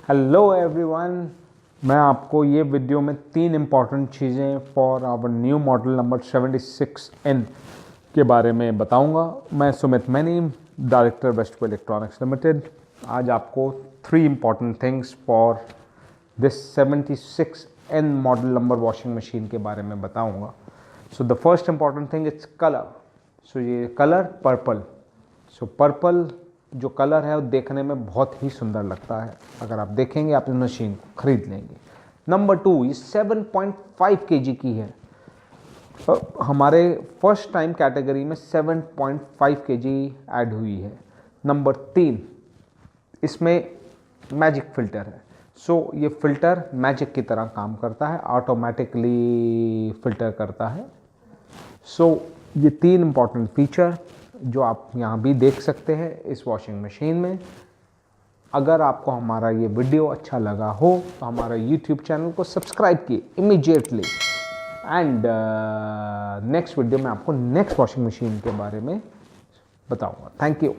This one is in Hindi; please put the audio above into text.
हेलो एवरीवन, मैं आपको ये वीडियो में 3 इम्पॉर्टेंट चीज़ें for our new model number 76N के बारे में बताऊंगा। मैं Sumit Maini, director Weston electronics limited, आज आपको 3 important things for this 76N model number washing machine के बारे में बताऊंगा। So the first important thing it's colour. So ये कलर पर्पल। सो पर्पल जो कलर है वो देखने में बहुत ही सुंदर लगता है। अगर आप देखेंगे आप इस मशीन को खरीद लेंगे। नंबर 2, ये 7.5 kg की है। हमारे फर्स्ट टाइम कैटेगरी में 7.5 kg ऐड हुई है। नंबर 3, इसमें मैजिक फ़िल्टर है। सो ये फ़िल्टर मैजिक की तरह काम करता है, ऑटोमेटिकली फ़िल्टर करता है। सो ये 3 इम्पॉर्टेंट फीचर जो आप यहाँ भी देख सकते हैं इस वॉशिंग मशीन में। अगर आपको हमारा ये वीडियो अच्छा लगा हो तो हमारा YouTube चैनल को सब्सक्राइब कीजिए इमीडिएटली। एंड नेक्स्ट वीडियो में आपको नेक्स्ट वॉशिंग मशीन के बारे में बताऊँगा। Thank you.